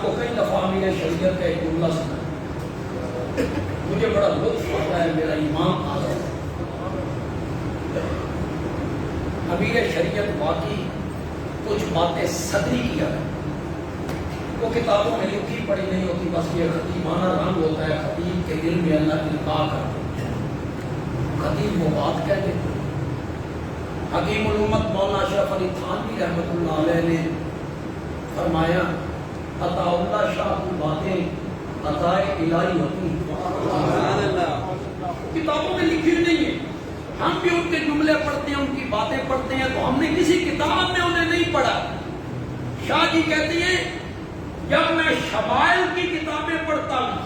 کو کئی دفعہ امیر شریعت کا ایک جملہ سنا، مجھے بڑا لطف آتا ہے، میرا ایمان آ جاتا ہے۔ امیر شریعت واقعی کچھ باتیں صدری کیا ہے، وہ کتابوں میں لکھی پڑھی نہیں ہوتی، بس یہ خطیبانہ رنگ ہوتا ہے، خطیب کے دل میں اللہ القاء کرتے ہیں، خطیب وہ بات کہتے ہیں۔ حکیم الامت مولانا اشرف علی تھانوی رحمۃ اللہ علیہ نے فرمایا عطا اللہ شاہ کی باتیں عطائے الہی ہوتی ہیں، کتابوں میں لکھی نہیں ہے، ہم بھی ان کے جملے پڑھتے ہیں، ان کی باتیں پڑھتے ہیں، تو ہم نے کسی کتاب میں انہیں نہیں پڑھا۔ شاہ جی کہتے ہیں جب میں شمائل کی کتابیں پڑھتا ہوں،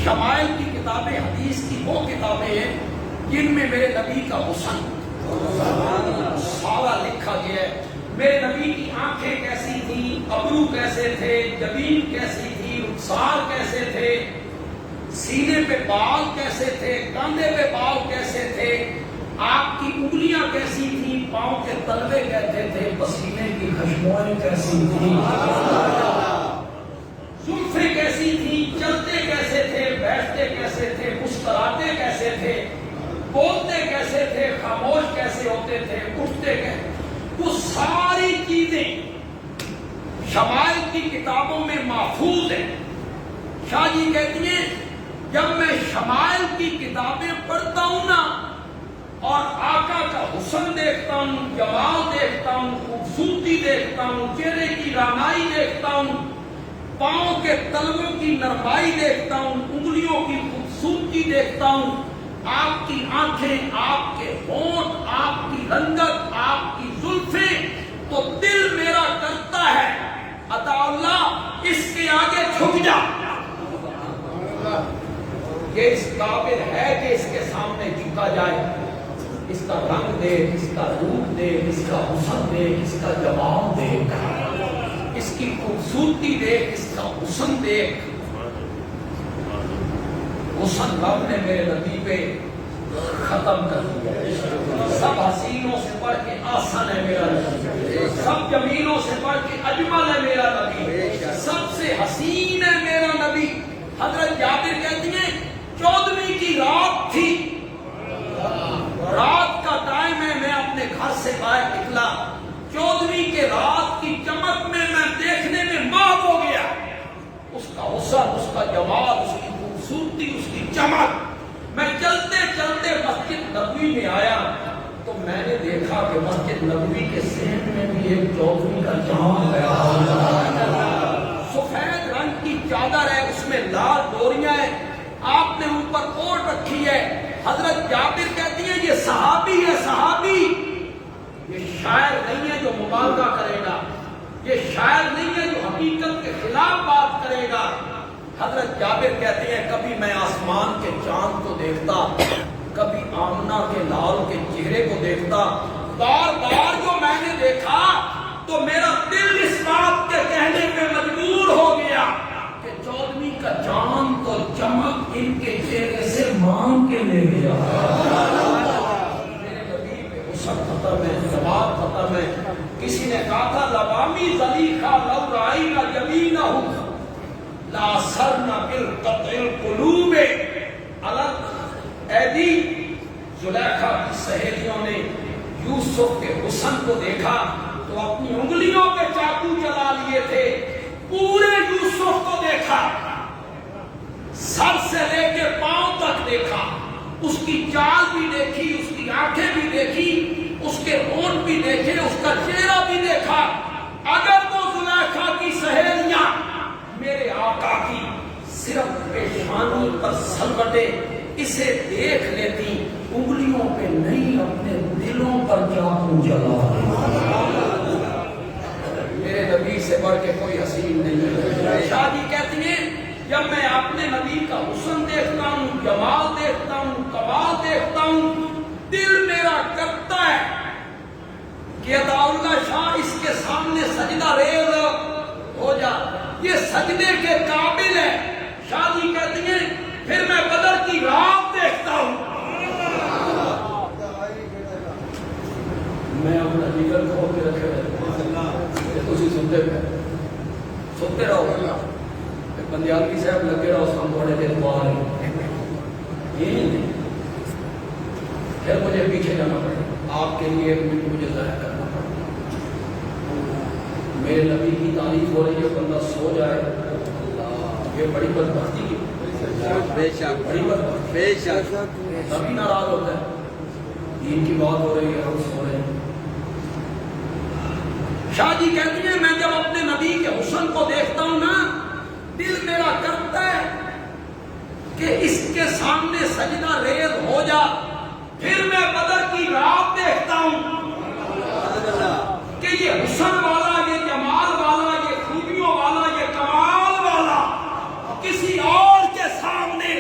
شمائل کی کتابیں حدیث کی وہ کتابیں ہیں جن میں میرے نبی کا حسن سارا لکھا گیا ہے، میرے نبی کی آنکھیں کیسی تھیں، ابرو کیسے تھے، جبین کیسی تھی، رخسار کیسے تھے، سینے پہ بال کیسے تھے، کاندھے پہ بال کیسے تھے، آپ کی انگلیاں کیسی تھیں، پاؤں کے تلوے کیسے تھے، پسینے کی خوشبوئیں کیسی تھیں، زلفیں کیسی تھیں، چلتے کیسے تھے، بیٹھتے کیسے تھے، مسکراتے کیسے تھے، بولتے کیسے تھے، خاموش کیسے ہوتے تھے، اٹھتے کیسے، وہ ساری چیزیں شمائل کی کتابوں میں محفوظ ہیں۔ شاہ جی کہتی ہیں جب میں شمائل کی کتابیں پڑھتا ہوں نا اور آقا کا حسن دیکھتا ہوں، جمال دیکھتا ہوں، خوبصورتی دیکھتا ہوں، چہرے کی رانائی دیکھتا ہوں، پاؤں کے تلووں کی نرمائی دیکھتا ہوں، انگلیوں کی خوبصورتی دیکھتا ہوں، آپ کی آنکھیں، آپ کے ہونٹ، آپ کی رنگت، آپ کی زلفیں، تو دل میرا کرتا ہے عطا اللہ اس کے آگے جھک جا، یہ اس قابل ہے کہ اس کے سامنے جھکا جائے، اس کا رنگ دیکھ، اس کا روپ دیکھ، اس کا حسن دیکھ، اس کا جمال دیکھ، اس کی خوبصورتی دیکھ، اس کا حسن دیکھ۔ حسن رب نے میرے نبی پہ ختم کر دیا، سب حسینوں سے بڑھ کے آسن ہے میرا نبی، سب جمیلوں سے بڑھ کے اجمل ہے میرا نبی، سب سے حسین ہے میرا نبی۔ حضرت جابر کہتی ہیں 14ویں کی رات تھی، رات کا ٹائم ہے، میں اپنے گھر سے باہر نکلا، 14ویں کے رات کی چمک میں دیکھنے میں محو ہو گیا، اس کا حسن، اس کا جمال، اس کی خوبصورتی، اس کی چمک۔ میں چلتے چلتے مسجد نبوی میں آیا تو میں نے دیکھا کہ مسجد نبوی کے صحن میں بھی ایک 14ویں کا چاند ہے، سفید رنگ کی چادر ہے، اس میں لال ڈوریاں ہیں، آپ نے اوپر اوڑھ رکھی ہے۔ حضرت جابر کہتی ہیں یہ صحابی ہے، صحابی، یہ شاعر نہیں ہے جو مبالغہ کرے گا، یہ شاعر نہیں ہے جو حقیقت کے خلاف بات کرے گا۔ حضرت جابر کہتے ہیں کبھی میں آسمان کے چاند کو دیکھتا، کبھی آمنہ کے لال کے چہرے کو دیکھتا، بار بار جو میں نے دیکھا تو میرا دل اس بات کے کہنے پہ مجبور ہو گیا کہ 14ویں کا چاند تو چمک ان کے چہرے سے مانگ کے لے گیا۔ میرے نبی پہ حسن ختم ہے، جمال ختم ہے۔ کسی نے کہا تھا لوامی زلیخا لو رائینا جبینہ لا سرنا بالقطع القلوب الگ ایدی۔ زلیخا کی سہیلیوں نے یوسف کے حسن کو دیکھا تو اپنی انگلیوں پہ چاقو چلا لیے تھے، پورے یوسف کو دیکھا، سر سے لے کے پاؤں تک دیکھا، اس کی چال بھی دیکھی، اس کی آنکھیں بھی دیکھی، اس کے ہونٹ بھی دیکھے، اس کا چہرہ بھی دیکھا۔ اگر وہ زلیخا کی سہیلیاں میرے آقا کی صرف پیشانی پر سلوٹے اسے دیکھ لیتی، انگلیوں پہ نہیں اپنے دلوں پر چاقو چلا۔ میرے نبی سے بڑھ کے کوئی حسین نہیں ہے۔ شاہ جی کہتی ہیں جب میں اپنے نبی کا حسن دیکھتا ہوں، جمال دیکھتا ہوں، کمال دیکھتا ہوں، دل میرا کرتا ہے کہ عطا اللہ شاہ اس کے سامنے سجدہ ریز ہو جا، یہ سجدے کے قابل ہے۔ شاہ جی کہتی ہیں پھر میں بدر کی رات دیکھتا ہوں، میں اپنا جگر کھول کے رکھے ہوئے تھی سنتے پہ سوتے رہو بندیالوی صاحب لگے رہو سام تھوڑے دیر باہر یہی نہیں پھر مجھے پیچھے جانا پڑے آپ کے لیے 1 منٹ مجھے ضائع کرنا پڑے میرے نبی کی تعریف ہو رہی ہے بندہ سو جائے یہ بڑی بدبختی کی بے شک بڑی بدبختی بے شک نبی ناراض ہوتا ہے دین کی بات ہو رہی ہے ہم سو رہے ہیں شاہ جی کہتی ہیں میں جب اپنے نبی کے حسن کو دیکھتا ہوں نا دل میرا کرتا ہے کہ اس کے سامنے سجدہ ریز ہو جا پھر میں بدر کی رات دیکھتا ہوں کہ یہ حسن والا یہ جمال والا یہ خوبیوں والا یہ کمال والا کسی اور کے سامنے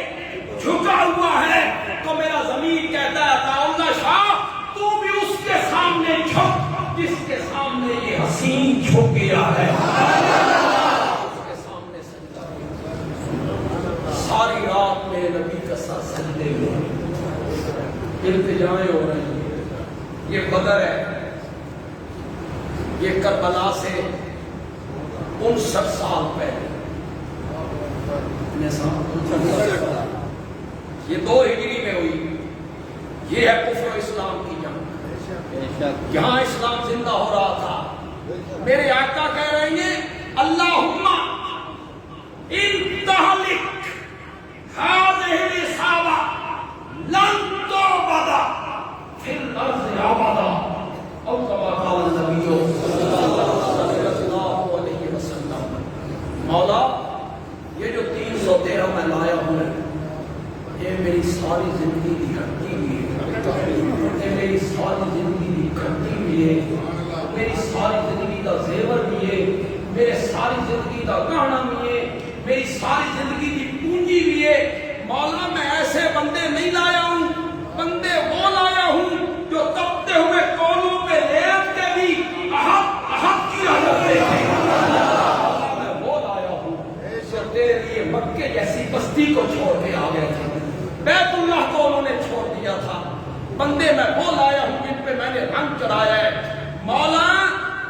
جھکا ہوا ہے تو میرا ضمیر کہتا ہے عطا اللہ شاہ تو بھی اس کے سامنے جھک جس کے سامنے یہ حسین جھک گیا ہے اس کے سامنے سجدہ ساری رات میں نبی کا ساتھ سجدے میں التجائیں ہو رہی ہیں یہ بدر ہے یہ کربلا سے 59 سال پہلے یہ 2 ہجری میں ہوئی یہ ہے کفر و اسلام کی جنگ یہاں اسلام زندہ ہو رہا تھا میرے آقا کہہ رہے ہیں اللہم ان تہلک هذه الإصابة لن تعبد في الأرض أبدا أو كما قال النبي صلى الله عليه وسلم مولا یہ جو 313 میں لایا ہوں یہ میری ساری زندگی کی گھٹی ہوئی ہے یہ میری ساری زندگی کی گھٹی ہوئی ہے میری ساری زندگی کا زیور بھی ہے میرے ساری زندگی کا گہنا بھی ہے میری ساری زندگی کی پونجی بھی ہے مولا میں ایسے بندے نہیں لایا ہوں بندے وہ لایا ہوں جو تپتے ہوئے کولوں پہ لیٹ کے بھی احد کی حالت دیکھیں میں وہ لایا ہوں جو تیرے لیے مکے جیسی بستی کو چھوڑ کے آ گئے تھے بیت اللہ کو انہوں نے چھوڑ دیا تھا بندے میں وہ لایا ہوں جن پہ میں نے رنگ چڑھایا ہے مولا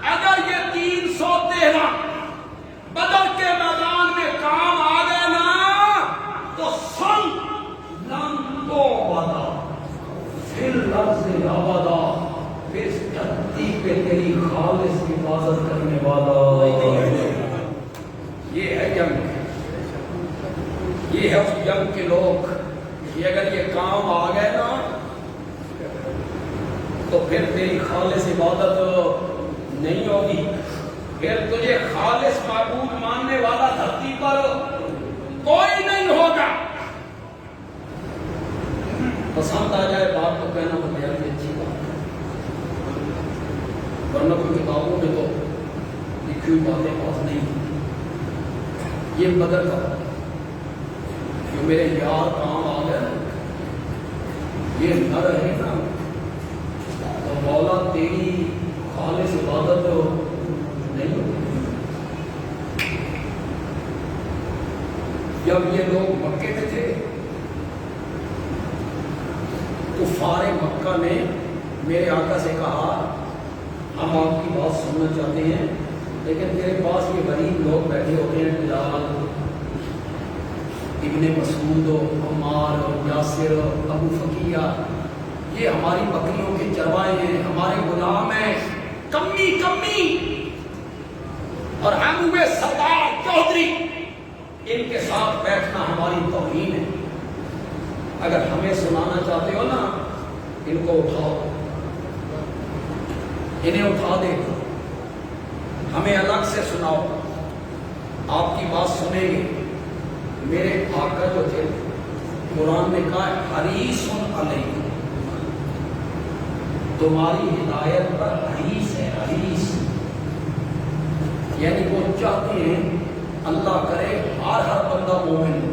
اگر یہ 313 بدر کے میدان میں کام آ گئے نا تو سن لن تو بدا پھر لفظ آبادا پھر اس دھرتی پہ تیری خالص حفاظت کرنے والا یہ ہے جنگ یہ ہے اس جنگ کے لوگ کہ اگر یہ کام آ گئے نا تو پھر تیری خالص عبادت نہیں ہوگی پھر تجھے خالص معبود ماننے والا دھرتی پر کوئی نہیں ہوگا پسند آ جائے بات تو کہنا بتایا کہ اچھی بات ورنہ کوئی کتابوں میں تو لکھی ہوئی باتیں بات نہیں یہ بدر کا جو میرے یار کام آ گئے یہ نہ رہے نا تو مولا تیری خالص عبادت نہیں ہوتی جب یہ لوگ مکے میں تھے کفار مکہ نے میرے آقا سے کہا ہم آپ کی بات سننا چاہتے ہیں لیکن تیرے پاس یہ غریب لوگ بیٹھے ہوتے ہیں بلال ابن مسعود عمار یاسر ابو فقیہ یہ ہماری بکریوں کے چروائے ہیں ہمارے غلام ہیں کمی اور ہم ہوئے سردار چودھری ان کے ساتھ بیٹھنا ہماری توہین ہے اگر ہمیں سنانا چاہتے ہو نا ان کو اٹھاؤ انہیں اٹھا دے ہمیں الگ سے سناؤ آپ کی بات سنیں گے میرے آقا جو تھے قرآن نے کہا حریص علیکم تمہاری ہدایت پر حریص ہے حریص یعنی وہ چاہتے ہیں اللہ کرے ہر بندہ مومن ہو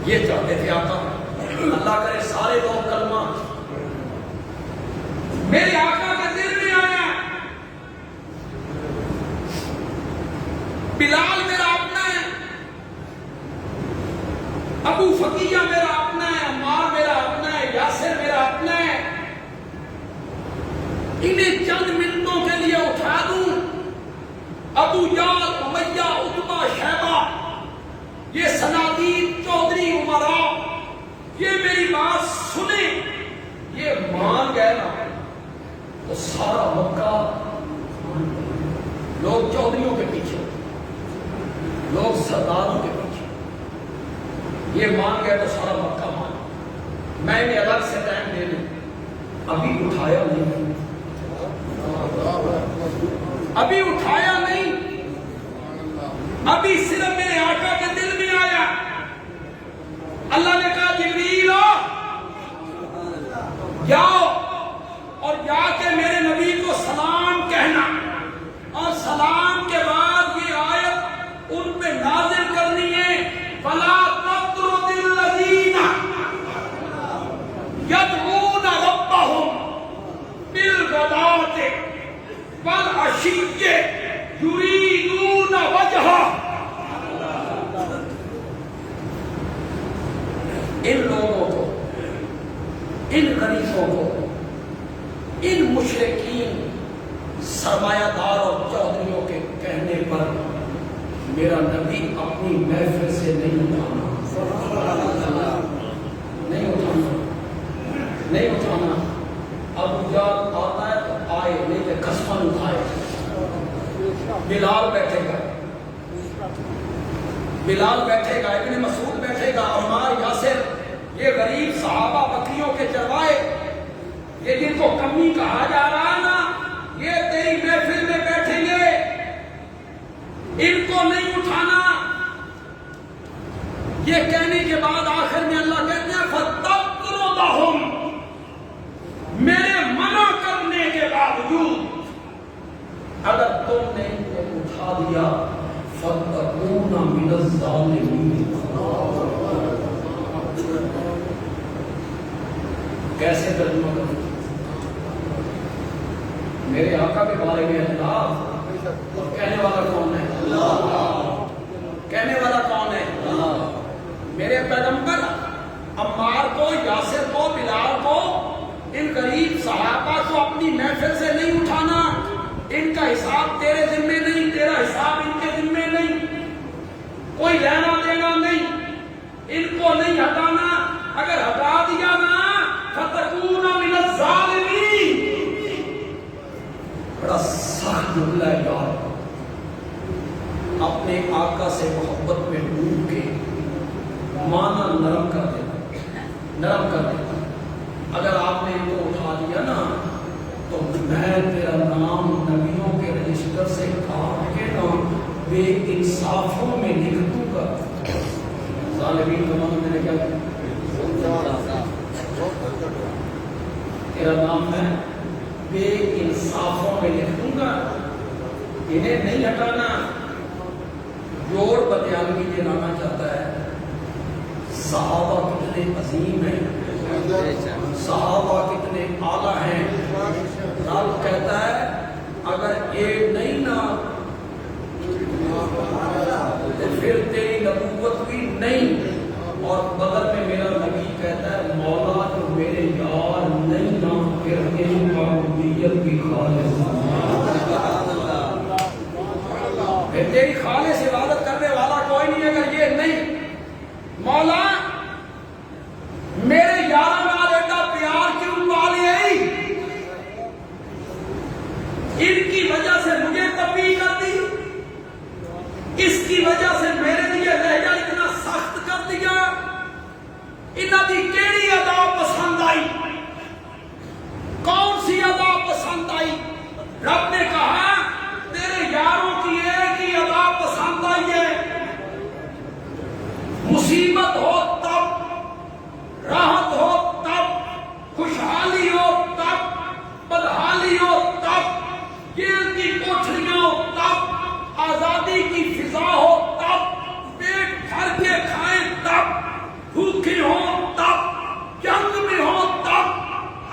یہ چاہتے تھے آقا اللہ کرے سارے لوگ کلمہ میرے آقا کا دل میں آیا بلال میرا اپنا ہے ابو فقیہ میرا اپنا ہے عمار میرا اپنا ہے یاسر میرا اپنا ہے انہیں چند منٹوں کے لیے اٹھا دوں ابو جال، امیہ، عتبہ، شیبہ، یہ صنادید، چودھری، عمرا، یہ میری بات سنیں، یہ مان گئے نا تو سارا مکہ، لوگ چودھریوں کے پیچھے، لوگ سرداروں کے پیچھے، یہ مان گئے تو سارا مکہ مان۔ میں نے الگ سے ٹائم دے دوں، ابھی اٹھایا نہیں، ابھی اٹھایا نہیں، ابھی صرف میرے آقا کے دل میں آیا۔ اللہ نے کہا جبریل جاؤ اور جا کے میرے نبی کو سلام کہنا، اور سلام کے بعد یہ آیت ان پہ نازل کرنی ہے، فَلَا تَطْرُدِ الَّذِينَ يَدْعُونَ رَبَّهُمْ بِالْغَدَاةِ وَالْعَشِيِّ يُرِيدُونَ وَجْهَهُ۔ ان لوگوں کو، ان غریبوں کو، ان مشرکین سرمایہ دار اور چودھریوں کے کہنے پر میرا نبی اپنی محفل سے نہیں اٹھانا، نہیں اٹھانا، نہیں اٹھانا۔ ابو جہل آتا ہے تو آئے، نہیں کہ قسماً اٹھائے۔ بلال بیٹھے گا، بلال بیٹھے گا، ابن مسعود بیٹھے گا، عمار، یاسر، یہ غریب صحابہ، بکریوں کے چروائے، یہ جن کو کمی کہا جا رہا ہے نا، یہ تیری محفل میں بیٹھیں گے، ان کو نہیں اٹھانا۔ یہ کہنے کے بعد آخر میں اللہ کہتے ہیں فَتَقْرُضَهُمْ، میرے منع کرنے کے باوجود اگر تم نے ان کو اٹھا دیا فَتَكُونَ مِنَ الظَّالِمِينَ۔ کیسے ترجمہ کروں؟ میرے آقا کے بارے میں اللہ، اور کہنے والا کون ہے؟ اللہ۔ کہنے والا کون ہے؟ اللہ۔ میرے پیغمبر عمار کو، یاسر کو، بلال کو، ان غریب صحابہ کو اپنی محفل سے نہیں اٹھانا۔ ان کا حساب تیرے ذمہ نہیں، تیرا حساب ان کے ذمہ نہیں، کوئی لینا دینا نہیں، ان کو نہیں ہٹانا۔ اگر ہٹا دیا نا فَتَكُونَ مِنَ الظَّالِمِينَ۔ بڑا سخت جملہ ہے یار، اپنے آقا سے محبت میں ڈوب کے معنی نرم کر دیتا، نرم کر دیتا۔ اگر آپ نے ان کو اٹھا دیا نا تو میں تیرا نام نبیوں کے رجسٹر سے کاٹ کے نا بے انصافوں میں لکھ دوں گا۔ ظالمین کا نام میں نے کیا تیرا نام میں بے انصافوں میں لکھ دوں گا۔ انہیں نہیں ہٹانا۔ جوڑ بدیانوی یہ لانا چاہتا ہے، صحابہ کتنے عظیم ہیں، صحابہ کتنے اعلیٰ ہیں۔ رب کہتا ہے اگر یہ نہیں نا تو پھر تیری نبوت بھی نہیں۔ اور بغل میں میرا نبی کہتا ہے مولا تو میرے یار نہیں نا پھر تیری معبودیت بھی خالص، پھر تیری خالص عبادت کرنے والا کوئی نہیں اگر یہ نہیں۔ مولا میرے یار نال ایڈا پیار کیوں پالی آئی، ان کی وجہ سے مجھے تبدیل کر دی، اس کی وجہ سے میرے لیے لہجہ اتنا سخت کر دیا۔ انہاں دی کیڑی ادا پسند آئی، کون سی ادا پسند آئی؟ رب نے کہا تیرے یاروں کی ایک ہی ادا پسند آئی ہے، مصیبت ہو تب، راحت ہو تب، خوشحالی ہو تب، بدحالی ہو تب، جیل کی کوٹھریاں ہو تب، آزادی کی فضا ہو تب، پیٹ بھر کے کھائیں تب، بھوکے ہوں تب، جنگ میں ہو تب،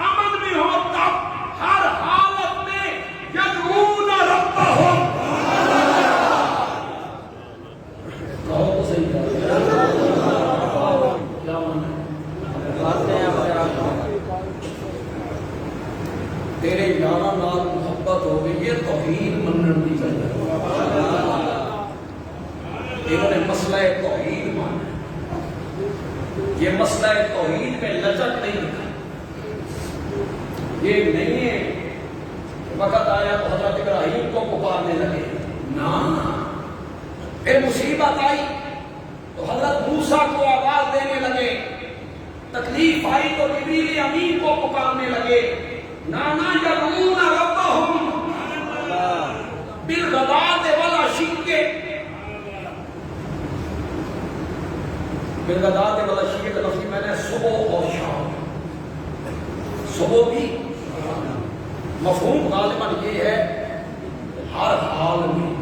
امن میں ہو تب، ہر حالت میں یدعون ربہم۔ کہو تو صحیح کیا مانا ہے؟ تیرے یار مسلمانوں نال محبت ہو گئی یہ توحید منن دی وجہ انہوں نے مسئلہ توحید مانا یہ مسئلہ توحید میں لچک نہیں رکھا یہ نہیں ہے وقت آیا تو حضرت ابراہیم کو پکارنے لگے نا پھر مصیبت آئی تو حضرت موسیٰ کو آواز دینے لگے تکلیف آئی تو جبریل امین کو پکارنے لگے نانا یدعون ربہم بالغداۃ والعشی بالغداۃ والعشی کا لفظ میں نے صبح اور شام صبح بھی مفہوم غالباً یہ ہے ہر حال میں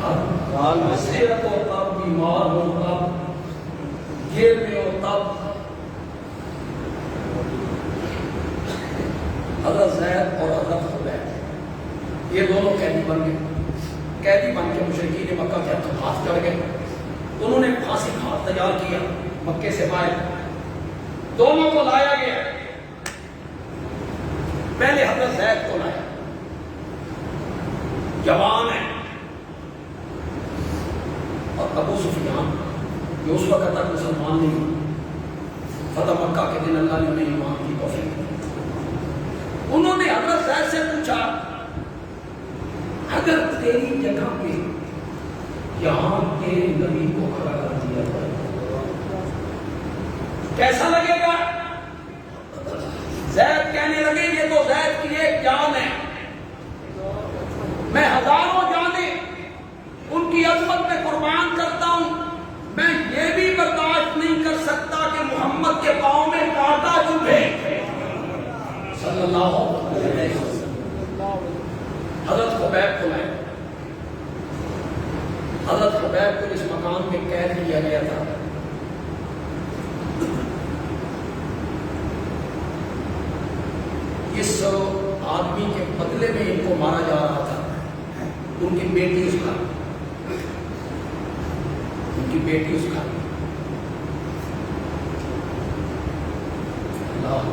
ہر حال میں صحت ہو تب بیمار ہو تب جیل میں ہو تب حضرت زید اور حضرت خبیب یہ دونوں قیدی بن گئے قیدی بن کے مشرکین مکہ کے ہاتھ چڑھ گئے انہوں نے پھانسی گھاٹ تیار کیا مکے سے باہر دونوں کو لایا گیا پہلے حضرت زید کو لایا جوان ہے اور ابو سفیان جو اس وقت تک مسلمان نہیں فتح مکہ کے دن اللہ نے انہیں ایمان کی توفیق دی انہوں نے حضرت زید سے پوچھا اگر تیری جگہ پہ یہاں کے نبی کو کھڑا کر دیا جائے کیسا لگے گا زید کہنے لگے یہ تو زید کی ایک جان ہے میں ہزاروں جانیں ان کی عظمت میں قربان کرتا ہوں میں یہ بھی برداشت نہیں کر سکتا کہ محمد کے پاؤں میں کانٹا چبھے صلی اللہ علیہ وسلم حضرت خبیب کو لائے حضرت خبیب کو اس مقام میں قید کیا گیا تھا اس آدمی کے بدلے میں ان کو مارا جا رہا تھا ان کی بیٹی اس کا اللہ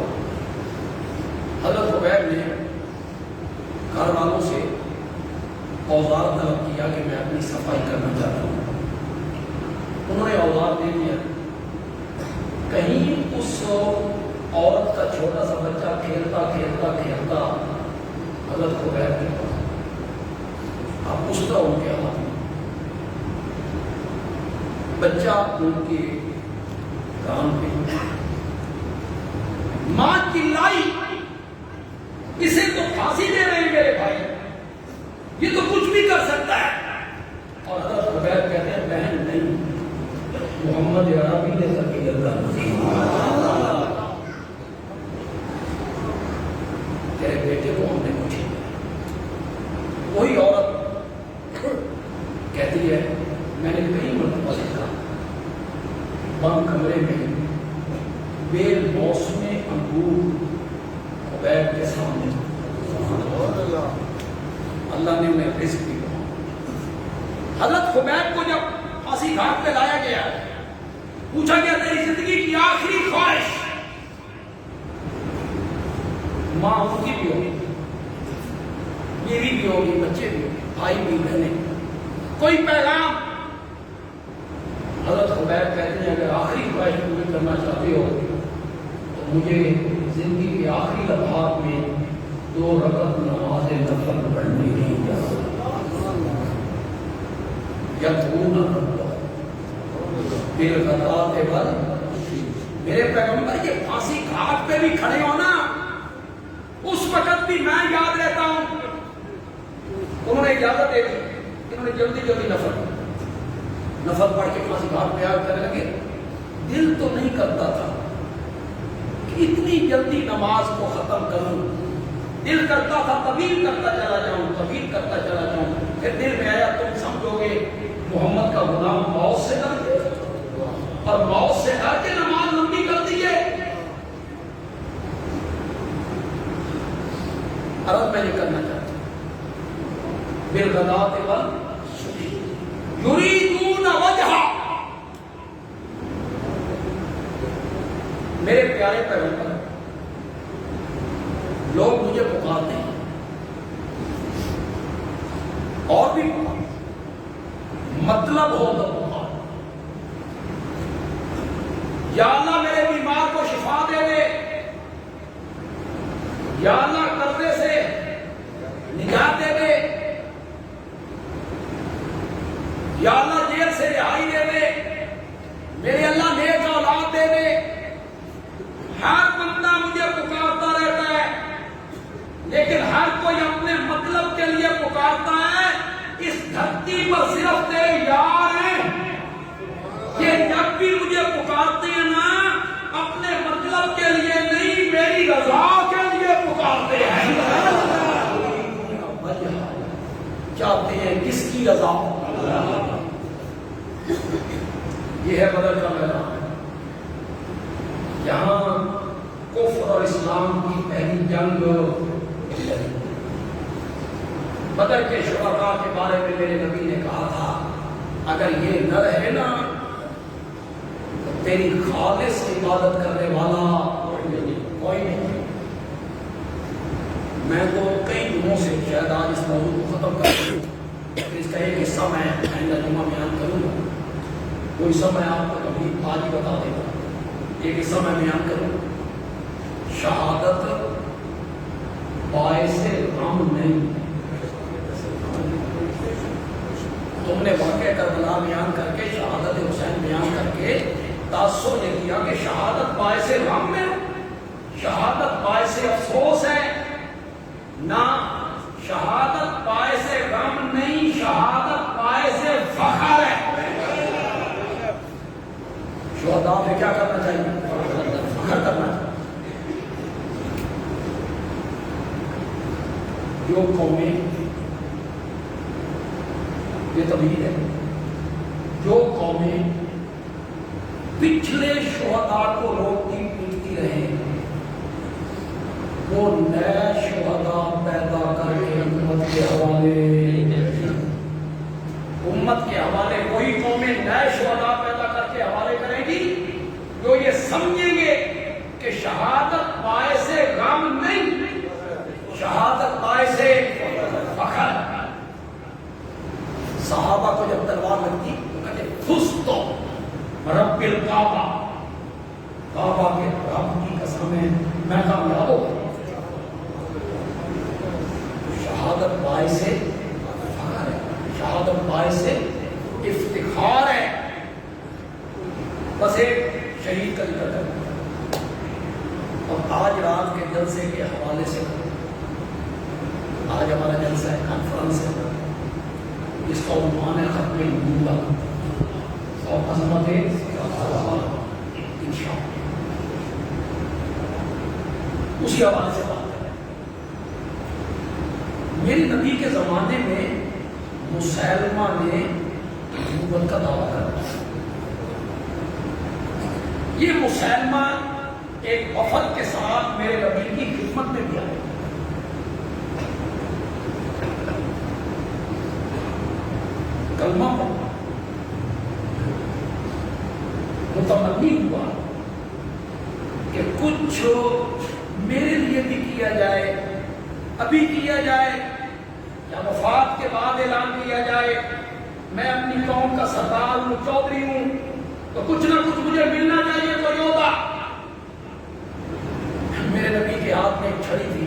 حضرت خبیب نے گھر والوں سے اوزار طلب کیا کہ میں اپنی صفائی کرنا چاہتا ہوں انہوں نے اوزار دے دیا کہیں اس عورت کا چھوٹا سا بچہ کھیلتا حضرت خبیب کے پاس آپ پوچھتا ان کے ہاتھ میں بچہ ان کے کان پہ ماں چلائی اسے تو پھانسی دے رہے ہیں میرے بھائی یہ تو کچھ بھی کر سکتا ہے اور حضرت خبیب کہتے ہیں بہن نہیں محمد عربی نے سبھی اللہ تیرے بیٹے کو ہم نے پوچھی وہی عورت کہتی ہے میں نے کئی مرتبہ دیکھا بند کمرے میں بے موسم انگور خبیب کے سامنے اللہ نے انہیں رزق دیا حضرت خبیب کو جب پھانسی گھاٹ پہ لایا گیا پوچھا گیا تیری زندگی کی آخری خواہش ماں ان کی بھی ہوگی بیوی بھی ہوگی بچے بھی ہوگی بھائی بھی بہنیں کوئی پیغام حضرت خبیب کہتے ہیں اگر آخری خواہش پوری کرنا چاہتے ہو تو مجھے زندگی کے آخری لمحات میں 2 رکعت نماز نفل پڑھنی نہیں میرے پیغمبر یہ پھانسی گھاٹ پہ بھی کھڑے ہونا اس وقت بھی میں یاد رہتا ہوں انہوں نے اجازت دے دی انہوں نے جلدی نفل پڑھ کے پھانسی گھاٹ پہ کرنے لگے دل تو نہیں کرتا تھا کہ اتنی جلدی نماز کو ختم کروں دل کرتا تھا طویل کرتا چلا جاؤں پھر دل میں آیا تم سمجھو گے محمد کا غلام موت سے ڈر گئے اور موت سے ڈر کے نماز لمبی کر دیے عرض میں یہ کرنا چاہتا ہوں بالغداۃ والعشی یریدون وجہہ میرے پیارے پیغمبر لوگ مجھے پکارتے ہیں اور بھی مطلب ہو تو پکار، یا اللہ میرے بیمار کو شفا دے دے، یا اللہ قرضے سے نجات دے دے، یا اللہ جیل سے رہائی دے دے، میرے اللہ نیک اولاد دے دے۔ ہر بندہ مجھے پکارتا رہتا ہے، لیکن ہر کوئی اپنے مطلب کے لیے پکارتا ہے۔ اس دھرتی پر صرف تیرے یار ہیں، یہ جب بھی مجھے پکارتے ہیں نا اپنے مطلب کے لیے نہیں، میری رضا کے لیے پکارتے ہیں۔ چاہتے ہیں کس کی رضا؟ یہ ہے بدر کا میدان، یہاں کفر اور اسلام کی پہلی جنگ۔ بدر کے شہداء کے بارے میں میرے نبی نے کہا تھا اگر یہ نہ رہے نا تو تیری خالص عبادت کرنے والا کوئی نہیں۔ میں تو کئی دنوں سے شاید آج اس موضوع کو ختم کر دوں، اس کا ایک حصہ میں آئندہ جمعہ بیان کروں گا، وہ حصہ میں آپ کو کبھی آج ہی بتا دے گا۔ ایک حصہ میں بیان کروں، شہادت باعث غم نہیں۔ تم نے واقعہ کربلا بیان کر کے، شہادت حسین بیان کر کے تاثر یہ کیا کہ شہادت باعث غم ہے، شہادت باعث افسوس ہے، نہ شہادت باعث غم نہیں، شہادت باعث فخر ہے۔ شہداء پہ کیا کرنا چاہیے؟ فخر کرنا چاہیے۔ جو قومیں، یہ تبعید ہے، جو قومیں پچھلے شہداء کو روکتی پیٹتی رہے وہ نئے شہداء پیدا کر کے امت کے حوالے کوئی قومیں نئے شہداء پیدا کر کے حوالے کرے گی جو یہ سمجھیں گے کہ شہادت باعث غم نہیں، شہادت باعث فخر۔ صحابہ کو جب تلوار لگتی تو کہتے فزتو رب الکعبہ، کعبہ کے رب کی قسم ہے میں کامیاب ہو گیا۔ شہادت باعث فخر ہے، شہادت باعث افتخار ہے۔ بس ایک شہید کا ذکر کرنا اور آج رات کے جلسے کے حوالے سے، آج ہمارا جلسہ ہے، کانفرنس ہے، اس کا عنوان ہے ختم نبوت اور عظمت انشاءاللہ۔ اسی حوالے سے بات کریں۔ میرے نبی کے زمانے میں مسیلمہ نے نبوت کا دعویٰ کیا۔ یہ مسیلمہ ایک وفد کے ساتھ میرے نبی کی خدمت میں بھی آیا، کلمہ پڑھا، متمنی ہوا کہ کچھ میرے لیے بھی کیا جائے، ابھی کیا جائے یا وفات کے بعد اعلان کیا جائے۔ میں اپنی قوم کا سردار ہوں، چودھری ہوں، تو کچھ نہ کچھ مجھے ملنا چاہیے کوئی ہوتا۔ میرے نبی کے ہاتھ میں ایک چھڑی تھی،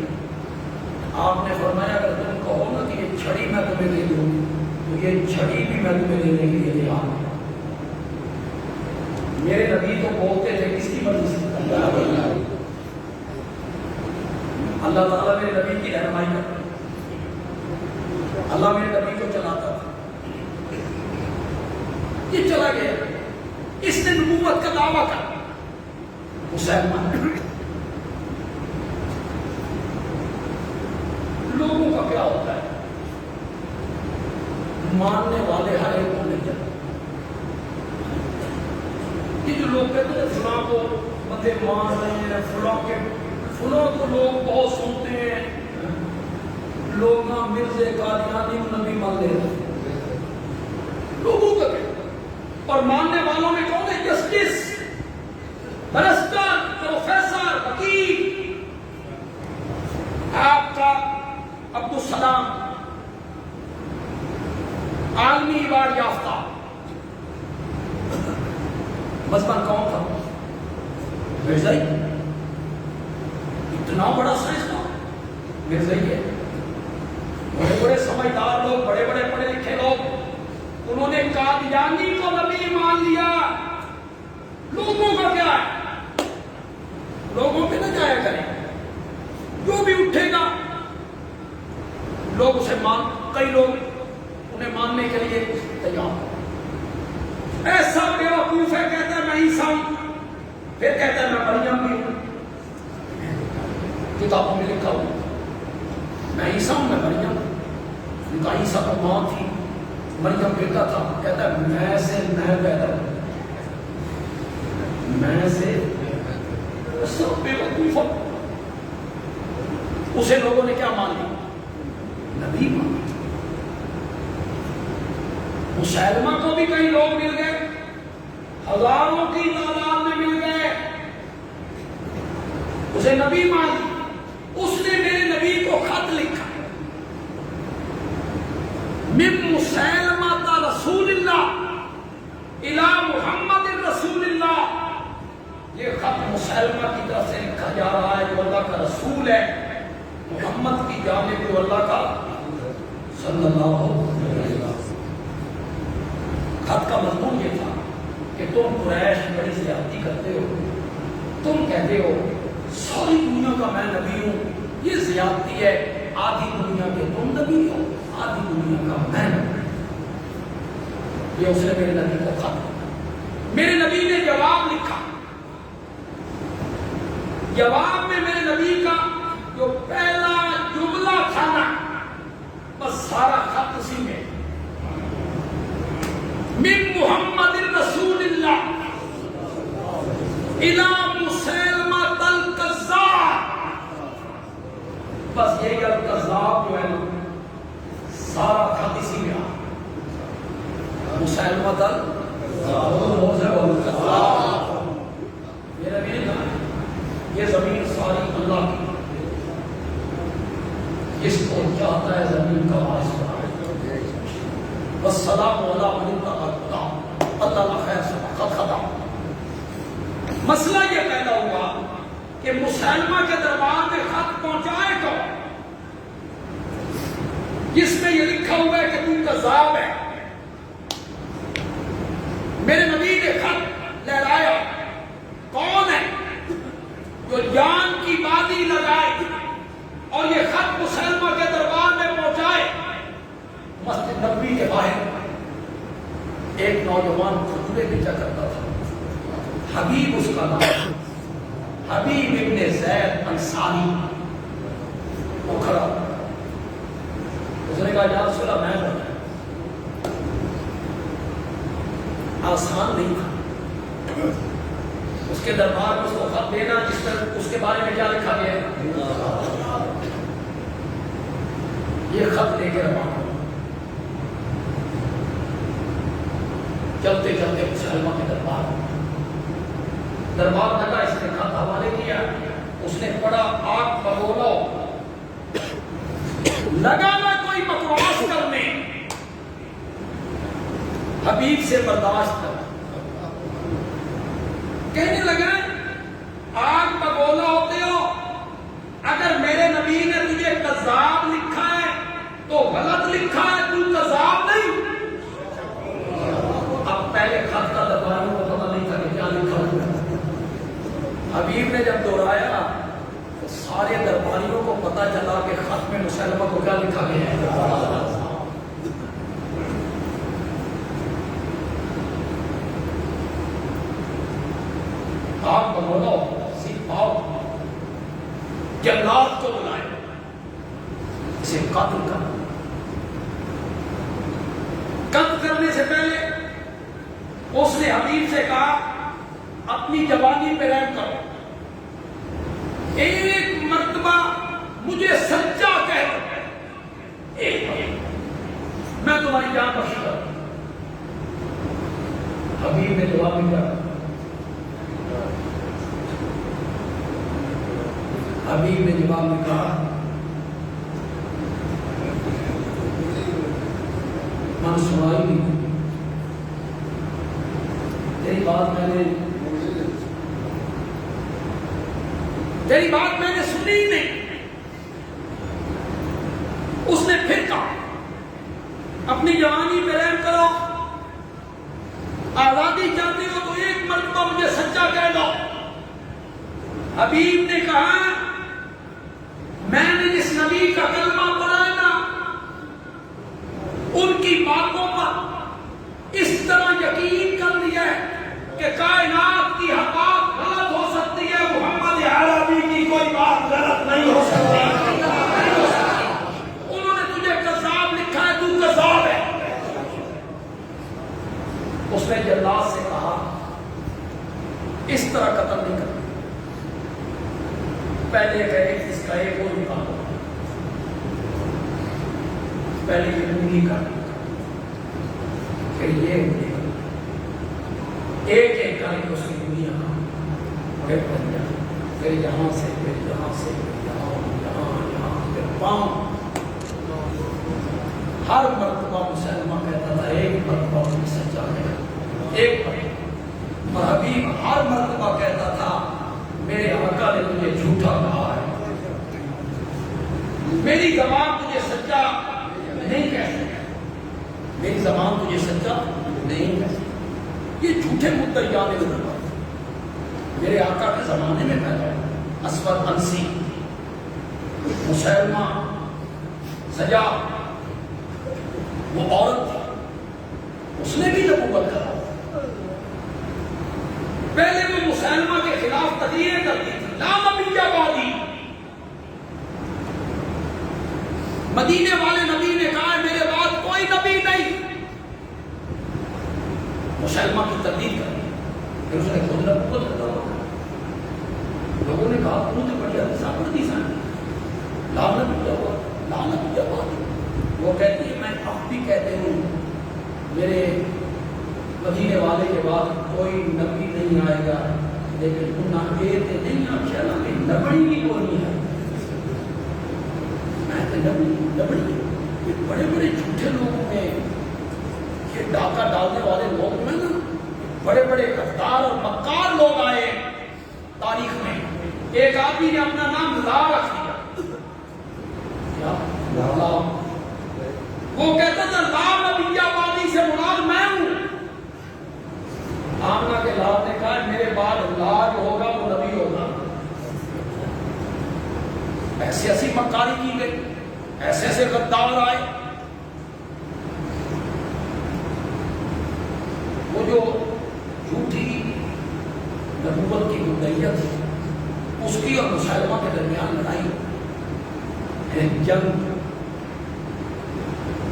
آپ نے فرمایا اگر تم کہو نا کہ یہ چھڑی میں تمہیں دے دوں تو یہ چھڑی بھی میں تمہیں دینے کے لیے تیار ہوں۔ میرے نبی تو بولتے تھے کس کی مرضی سے؟ اللہ تعالیٰ میرے نبی کی رہنمائی کرتا، اللہ میرے نبی کو چلاتا تھا۔ یہ چلا گیا، اس نے نبوت کا دعویٰ کر مسلمان۔ لوگوں کا کیا ہوتا ہے، ماننے والے ہر ایک کو نہیں جاتے۔ یہ جو لوگ کہتے ہیں فلاں کو بندے مان رہے ہیں، فلاں کو لوگ بہت سنتے ہیں، لوگ نہ مرزے قادیانی نبی مان لے رہے ہیں، لوگوں کا کیا؟ اور ماننے والوں میں کون ہے؟ جسٹس، برسٹر، پروفیسر، وکیل، عبدالسلام عالمی ایوارڈ یافتہ مثلاً کون تھا؟ مرزائی، اتنا بڑا سائنسدان مرزائی ہے. بڑے بڑے سمجھدار لوگ، بڑے بڑے پڑھے لکھے لوگ، انہوں نے قادیانی کو نبی مان لیا. لوگوں کا کیا ہے؟ لوگوں پہ نہ جایا کریں، جو بھی اٹھے گا لوگ اسے کئی لوگ انہیں ماننے کے لیے تیار. ایسا بیوقوف ہے، کہتا ہے میں عیسیٰ ہوں، پھر کہتا ہے میں مریم بھی ہوں. کتابوں میں لکھا ہوں میں عیسیٰ ہوں، میں مریم ہوں. ان کا عیسیٰ کا ماں تھی، مریم بیٹا تھا. کہتا ہے میں سے میں پیدا ہوں، میں سے سب بیوقوف. اسے لوگوں نے کیا مان لیا؟ نبی مان. مسلمہ کو بھی کئی لوگ مل گئے، ہزاروں کی تعداد میں مل گئے، اسے نبی مان لیا. اس نے میرے نبی کو خط لکھا، من مسلمہ رسول اللہ الی محمد رسول اللہ. یہ خط مسلمہ کی طرف سے لکھا جا رہا ہے جو اللہ کا رسول ہے، محمد کی جانب جو اللہ کا صلی اللہ علیہ وسلم. خط کا مضمون یہ تھا کہ تم قریش بڑی زیادتی کرتے ہو، تم کہتے ہو ساری دنیا کا میں نبی ہوں، یہ زیادتی ہے. آدھی دنیا کے تم نبی ہو، آدھی دنیا کا میں نبی. یہ اس نے میرے نبی کو خط، میرے نبی نے جواب لکھا. جواب میں میرے نبی کا جو پہلا جملہ تھا نا، بس سارا خط اسی میں، من محمد رسول اللہ الی مسلمہ الکذاب. بس یہ الکذاب جو ہے نا، سارا خط اسی میں آ. مسلمہ الکذاب میرا بھی نہیں کہا. یہ زمین ساری اللہ کی، اس کو چاہتا ہے زمین کا وارث بنائے. والسلام علی من اتقى الهدى. اللہ خیر سے خط ختم. مسئلہ یہ پیدا ہوا کہ مسلمہ کے دربار میں خط پہنچائے تو جس میں یہ لکھا ہوا ہے کہ تم کذاب ہے. میرے نبی نے خط لہرایا، کون ہے جو جان کی بازی لگائے اور یہ خط مسلمہ کے دربار میں پہنچائے. مسجد نبوی کے باہر ایک نوجوان کھجورے بیچا کرتا تھا، حبیب اس کا نام، حبیب ابن زید انصاری. وہ کھڑا، اس نے کہا یا رسول اللہ میں بنا. آسان نہیں تھا اس کے دربار میں اس کو خط دینا جس پر اس کے بارے میں کیا لکھا گیا ہے. یہ خط لے کے روانہ چلتے چلتے مسلمہ کے دربار لگا. اس نے خط حوالے کیا، اس نے پڑھا، آگ بگولو لگا نہ کوئی بکواس کرنے، حبیب سے برداشت کر. کہنے لگا آگ بگولا ہوتے ہو، اگر میرے نبی نے تجھے کذاب لکھا ہے تو غلط لکھا ہے، تو کذاب نہیں. اب پہلے خط کا درباریوں کو پتہ نہیں تھا کہ کیا لکھا ہوا. حبیب نے جب دوہرایا تو سارے درباریوں کو پتہ چلا کہ خط میں مسلمہ کو کیا لکھا گیا ہے. آپ بولو صرف آؤ، جلاد کو بلائے، اسے قتل کر. قتل کرنے سے پہلے اس نے حبیب سے کہا اپنی جوانی پہ رحم کرو، ایک مرتبہ مجھے سچا کہہ دو، ایک میں تمہاری جان بخش کروں. حبیب نے جواب دیا، حبیب نے جواب میں کہا نے سنائی نہیں، تیری بات میں نے سنی ہی نہیں۔ اس نے پھر کہا اپنی جوانی پہ رحم کرو، آزادی چاہتے ہو تو ایک مرتبہ مجھے سچا کہہ دو۔ حبیب نے کہا میں نے جس نبی کا کلمہ پڑھا ہے نا، ان کی باتوں پر اس طرح یقین کر لیا ہے کہ کائنات کی ہر بات غلط ہو سکتی ہے، محمد عربی کی کوئی بات غلط نہیں ہو سکتی۔ انہوں نے تجھے کذاب لکھا ہے، تو کذاب ہے۔ اس نے جلاد سے کہا اس طرح قتل نہیں کرنا، پہلے کہے اس کا ایک اور نکالو، پہلے یہ انگلی کا پھر یہ انگلی کا، ایک ایک کر کے اس کی انگلیاں بن جائے، پھر یہاں سے پھر یہاں سے پھر یہاں پھر پاؤں۔ ہر مرتبہ مسلمان کہتا تھا ایک مرتبہ مجھے سچا ہے، ایک مرتبہ، اور حبیب ہر مرتبہ کہتا تھا میرے آقا نے مجھے جھوٹا کہا ہے، میری زبان تجھے سچا نہیں کہہ سکتی، میری زبان تجھے سچا نہیں کہہ سکتی۔ یہ جھوٹے مدعیان نے بنا میرے آقا کے زمانے میں پیدا ہوا، اسود انسی، مسلمہ سجا، وہ عورت تھی، اس نے بھی نبوت کہا۔ پہلے وہ مسلمہ کے خلاف تقریریں کرتی تھی، لا نبی بعدی، مدینے والے نبی نے کہا میرے بعد کوئی نبی نہیں، مسلمہ کی تردید کر دی، پھر اس نے خود نبوت کرتا ہوا۔ لوگوں نے کہا تو نے بڑی حدیث ہے، لا نبی بعدی۔ وہ کہتی ہے میں اب بھی کہتے ہوں میرے مدینے والے کے بعد کوئی نبی نہیں آئے گا، لیکن انہاں کہتے نہیں آخیا نا کہ نبڑی بھی کوئی ہے، میں کہ نبڑی یہ بڑے بڑے جھوٹے لوگوں میں یہ ڈاکہ ڈالنے والے لوگ میں نا بڑے بڑے غدار اور مکار لوگ آئے تاریخ میں۔ ایک آدمی نے اپنا نام لا رکھ دیا، کیا لا، وہ کہتا تھا لا نبی بعدی سے مراد میں ہوں۔ آمنہ کے لال نے کہا میرے بعد لا جو ہوگا وہ نبی ہوگا۔ ایسی ایسی مکاری کی گئی، ایسے ایسے غدار آئے۔ وہ جو جھوٹی نبوت کی مدعیہ تھی، اس کی اور مسلمہ کے درمیان لڑائی،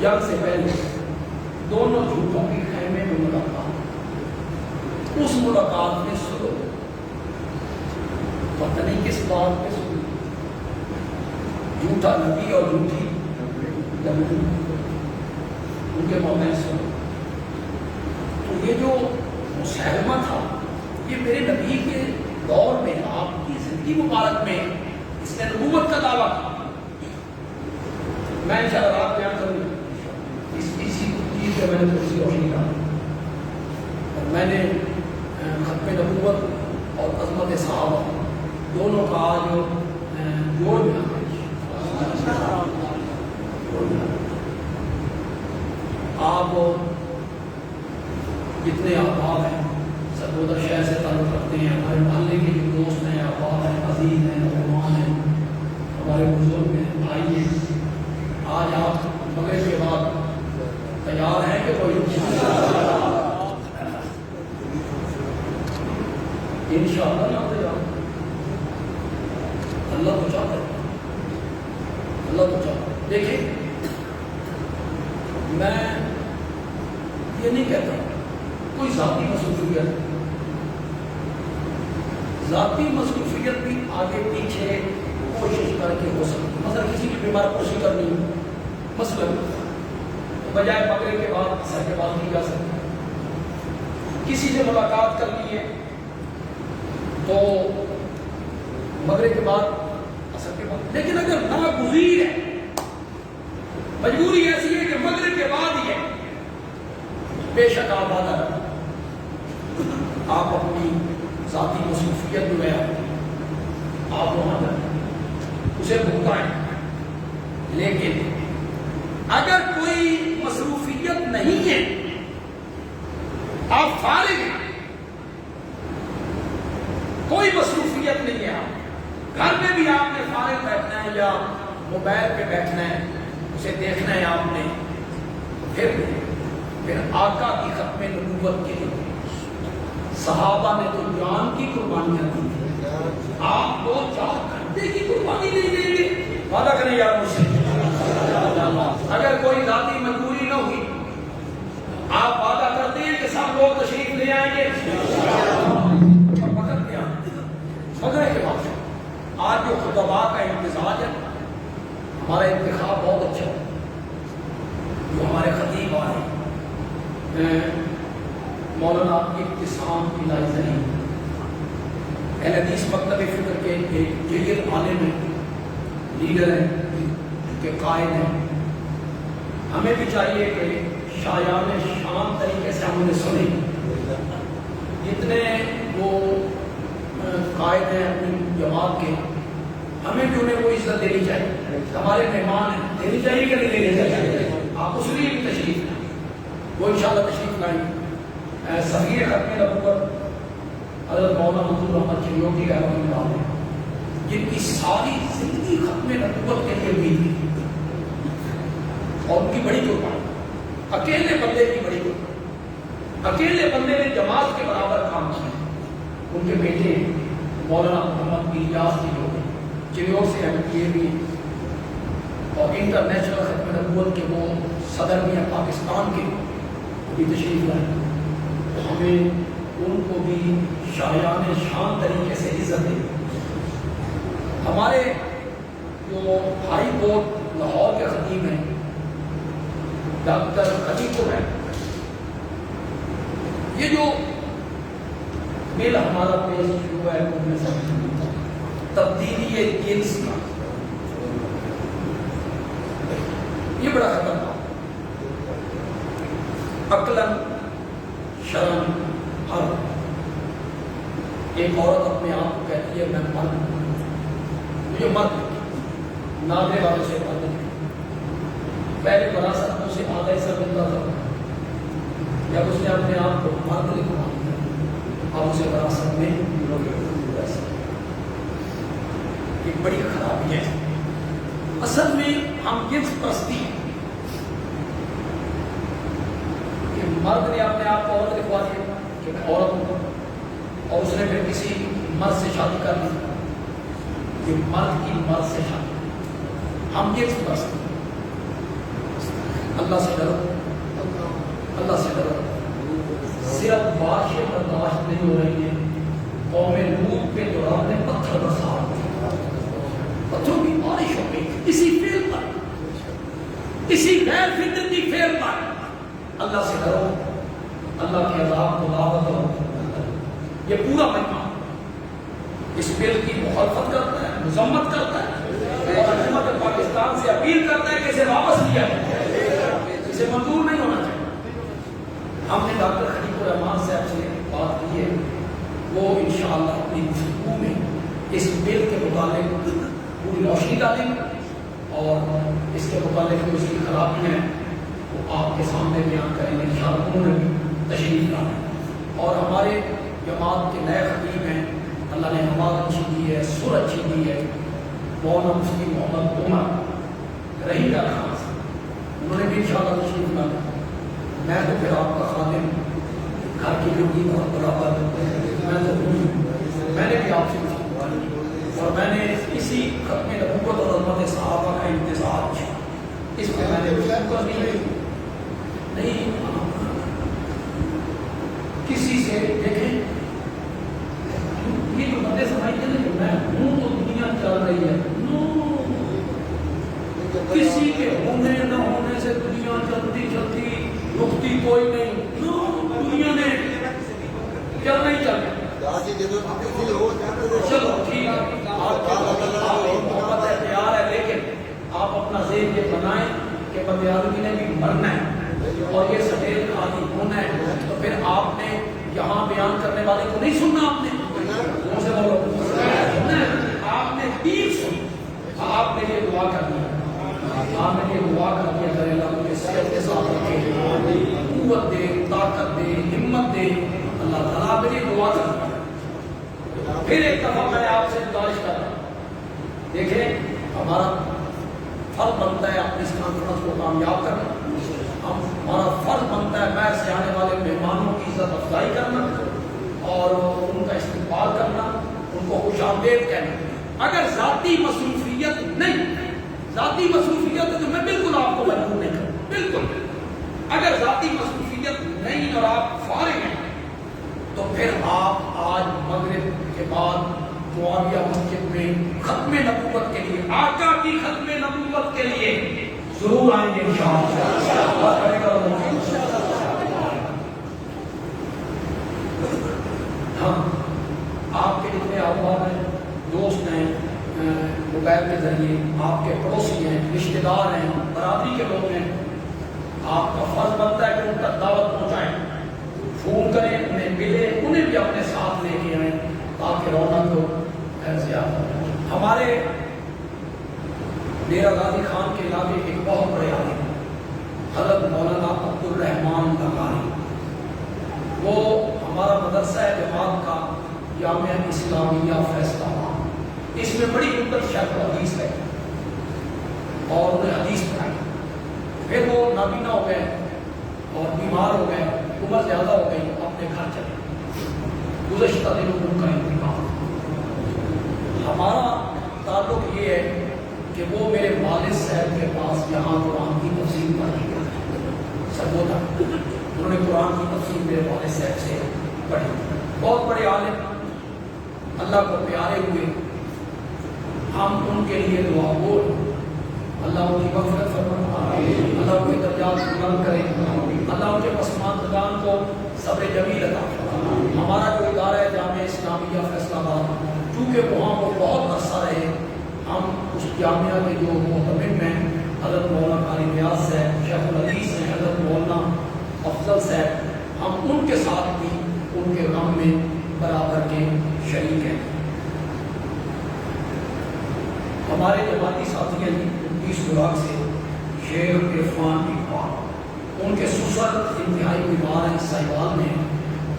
جنگ سے پہلے دونوں جھوٹوں کی خیمے میں ملاقات، اس ملاقات میں سنو، پتہ نہیں کس بات پہ سنو، جھوٹا نبی اور جھوٹی نبی، ان کے موقع سنو۔ تو یہ جو مسلمہ تھا یہ میرے نبی کے دور میں، آپ کی زندگی مبارک میں اس نے نبوت کا دعویٰ کیا۔ میں انشاءاللہ رات بیان کروں اسی چیز پہ میں نے تھوڑی سی روشنی ڈالی، اور میں نے ختم نبوت اور عظمت صحابہ دونوں کا آج جوڑ ملا۔ آپ جتنے احباب ہیں سرگودا شہر سے تعلق رکھتے ہیں، ہمارے محلے کے جو دوست ہیں، احباب ہیں، عزیز ہیں، نوجوان ہیں، ہمارے بزرگ ہیں، بھائی ہیں، آج آپ مغرب کے بعد تیار ہیں کہ کوئی انشاءاللہ نہ تیار؟ اللہ تو چاہتا ہے، اللہ تو چاہتا ہے۔ دیکھیں میں یہ نہیں کہتا کوئی ذاتی مصروفیت، ذاتی مصروفیت بھی آگے پیچھے کوشش کر کے ہو سکتی، مثلا کسی کی بیمار کوشش کرنی ہے، مثلا بجائے مغرب کے بعد عصر کے بعد کی جا سکتی ہے، کسی سے ملاقات کرنی ہے تو مغرب کے بعد عصر کے بعد، لیکن اگر ناگزیر ہے، مجبوری ایسی ہے کہ مغرب کے بعد ہی ہے، بے شک آپ وعدہ کریں، آپ اپنی ذاتی مصروفیت جو ہے آپ وہاں جائیں، اسے بھگتائیں، لیکن اگر کوئی مصروفیت نہیں ہے، آپ فارغ ہیں، کوئی مصروفیت نہیں ہے، آپ گھر میں بھی آپ نے فارغ بیٹھنا ہے یا موبائل پہ بیٹھنا ہے، اسے دیکھنا ہے آپ نے، پھر آقا کی ختم نبوت کے لیے صحابہ نے تو جان کی قربانیاں دی تھی، آپ 2-4 گھنٹے کی قربانی نہیں دیں گے؟ وعدہ کریں یار مجھ سے، اگر کوئی ذاتی مجبوری نہ ہوئی، آپ وعدہ کرتے ہیں کہ سب لوگ تشریف لے آئیں گے، مگر کے بعد آج جو خطباء کا امتزاج ہے، ہمارا انتخاب بہت اچھا ہے، جو ہمارے خطیب آئے مولانا ابتسام الہی، اہل حدیث مکتب فکر کے ایک جید عالم ہیں، لیڈر ہیں، کے قائد ہیں، ہمیں بھی چاہیے کہ شایان شان طریقے سے ہم نے سنے، جتنے وہ قائد ہیں اپنی جماعت کے، ہمیں بھی انہیں وہ عزت دینی چاہیے، ہمارے مہمان ہیں، دینی چاہیے کہ نہیں دینی چاہیے؟ آپ اس لیے بھی تشریف لائیں، وہ انشاءاللہ تشریف لائیں، سفیر ختم نبوت حضرت مولانا منظور احمد چریوٹی رحمۃ اللہ علیہ، جن کی ساری زندگی ختم نبوت کے لیے بیت گئی اور ان کی بڑی قربانی، اکیلے بندے کی بڑی قربانی، اکیلے بندے نے جماعت کے برابر کام کیا، ان کے بیٹے مولانا محمد الیاس کی جو چریوٹ سے MPA بھی اور انٹرنیشنل ختم نبوت کے وہ صدر بھی ہیں پاکستان کے، بھی تشریف لائیں، تو ہمیں ان کو بھی شایان شان طریقے سے عزت دیں۔ ہمارے جو ہائی کورٹ لاہور کے خطیب ہیں ڈاکٹر خلیق الرحمن، یہ جو بل ہمارا پیش ہوا ہے ان میں سے تبدیلی جنس کا، یہ بڑا خطرناک، عقلاً شرعاً ہر ایک عورت اپنے آپ کو کہتی ہے میں مرد ہوں، مجھے مرد نادے والوں سے مرد نہیں، پہلے وراثت میں اسے آدھا حصہ ملتا تھا، جب اس نے اپنے آپ کو مرد لکھوا دیا اب اسے وراثت میں ایک بڑی خرابی ہے۔ اصل میں ہم جنس پرستی ہیں کہ مرد نے اپنے آپ کو عورت لکھوا دیا کہ میں عورت ہوں، اور اس نے پھر کسی مرد سے شادی کر لی، یہ مرد کی مرد سے شادی، ہم جنس پرستی۔ اللہ سے ڈرو، اللہ سے ڈرو، صرف بارشیں برداشت نہیں ہو رہی ہیں، قوم لوط پہ جو رب نے پتھر برسا، پتھروں کی بارش ہو گئی اسی فعل پر، اسی غیر فطرتی فعل پر۔ اللہ سے ڈرو، اللہ کے عذاب کو دعوت دو۔ یہ پورا مجمع اس بل کی مخالفت کرتا ہے، مذمت کرتا ہے، اور حکومت پاکستان سے اپیل کرتا ہے کہ اسے واپس لیا جائے، اسے منظور نہیں ہونا چاہیے۔ ہم نے ڈاکٹر خلیق الرحمان صاحب سے بات کی ہے، وہ انشاءاللہ اپنی گفتگو میں اس بل کے متعلق پوری روشنی ڈالیں گے، اور اس کے متعلق جو اس کی خرابی ہیں وہ آپ کے سامنے بیان کریں گے انشاءاللہ۔ انہوں نے بھی تشریف لانا، اور ہمارے جماعت کے نئے خطیب ہیں، اللہ نے آواز اچھی دی ہے، سر اچھی دی ہے، مولانا مفتی محمد عمر رحیم خان سے، انہوں نے بھی انشاءاللہ تشریف لانا۔ میں تو پھر آپ کا خادم، گھر کی لڑکی بہت برابر میں تو ہوں، میں نے بھی آپ سے اور میں نے اسی ختم نبوت اور عظمت صحابہ کا امتزاج اس پہ میں نے نہیں کسی سے دیکھیں، یہ جو بندے سمجھتے ہیں کہ میں ہوں تو دنیا چل رہی ہے، کسی کے ہونے نہ ہونے سے دنیا چلتی چلتی رکتی کوئی نہیں، دنیا نے چل نہیں چلتی۔ چلو ٹھیک ہے، آپ محبت ہے، پیار ہے، لیکن آپ اپنا ذہن یہ بنائیں کہ بندے آدمی نے بھی مرنا ہے اور یہ سفید خالی ہونا ہے، تو پھر آپ نے یہاں بیان کرنے والے کو نہیں سننا، آپ نے سے بولو آپ نے تین سن، آپ نے یہ دعا کر دیا، آپ نے یہ دعا کر دیا کہ اللہ مجھے صحت کے ساتھ رکھے، قوت دے، طاقت دے، ہمت دے، اللہ تعالیٰ نے یہ دعا کر دیا۔ پھر ایک دفعہ میں آپ سے گزارش کر رہا ہوں، دیکھیں ہمارا فرض بنتا ہے اپنی اس کانفرنس کو کامیاب کرنا، ہمارا فرض بنتا ہے میں سے آنے والے مہمانوں کی عزت افزائی کرنا اور ان کا استقبال کرنا، ان کو خوش آمدید کہنا۔ اگر ذاتی مصروفیت نہیں، ذاتی مصروفیت ہے تو میں بالکل آپ کو مجبور نہیں کروں، بالکل۔ اگر ذاتی مصروفیت نہیں اور آپ فارغ ہیں تو پھر آپ آج مغرب کے بعد معاویہ مسجد میں ختم نبوت کے لیے، آقا کی ختم نبوت کے لیے ضرور آئیں گے انشاءاللہ۔ ہاں آپ کے جتنے احباب ہیں، دوست ہیں، موبائل کے ذریعے آپ کے پڑوسی ہیں، رشتہ دار ہیں، برادری کے لوگ ہیں، آپ کا فرض بنتا ہے کہ ان تک دعوت پہنچائیں، فون کریں، انہیں ملے، انہیں بھی اپنے ساتھ لے کے آئیں تاکہ رونق ہو زیادہ۔ ہمارے ڈیرہ غازی خان کے علاقے ایک بہت بڑے عالم حضرت مولانا عبد الرحمان لغاری، وہ ہمارا مدرسہ جماعت کا جامعہ اسلامیہ فیصلہ آباد، اس میں بڑی مدت شیخ الحدیث ہے اور انہیں حدیث پڑھائی، پھر وہ نابینا ہو گئے اور بیمار ہو گئے، عمر زیادہ ہو گئی، اپنے گھر چلے، گزشتہ دنوں ان کا انتقال۔ ہمارا تعلق یہ ہے کہ وہ میرے والد صاحب کے پاس یہاں قرآن کی تفسیر پڑھی سبوتا، انہوں نے قرآن کی تفسیر میرے والد صاحب سے پڑھی، بہت بڑے عالم، اللہ کو پیارے ہوئے، ہم ان کے لیے دعا گو، اللہ ان کی مغفرت فرمائے، اللہ ان کے درجات بلند کرے، اللہ ان کے پسماندگان کو صبر جمیل عطا فرمائے۔ ہمارا جو ادارہ ہے جامعہ اسلامیہ فیصلہ آباد، چونکہ وہاں وہ بہت عرصہ رہے، ہم اس جامعہ کے جو محتمم ہیں حضرت مولانا قاری نیاز صاحب، شیخ الحدیث ہیں حضرت مولانا افضل صاحب، ہم ان کے ساتھ بھی ان کے غم میں برابر کے شریک ہیں۔ ہمارے جماعتی ساتھی ہیں 20 خوراک سے شیخ عرفان اقبال، ان کے سسر انتہائی بیمار ہیں ساہیوال میں،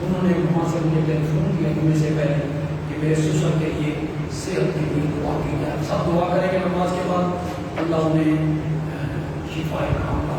انہوں نے وہاں سے مجھے ٹیلی فون کیا جمعے سے پہلے کہ میرے سسر کے لیے صحت کے لیے دعا کی جائے، سب دعا کریں گے نماز کے بعد، اللہ انہیں شفا کام کا۔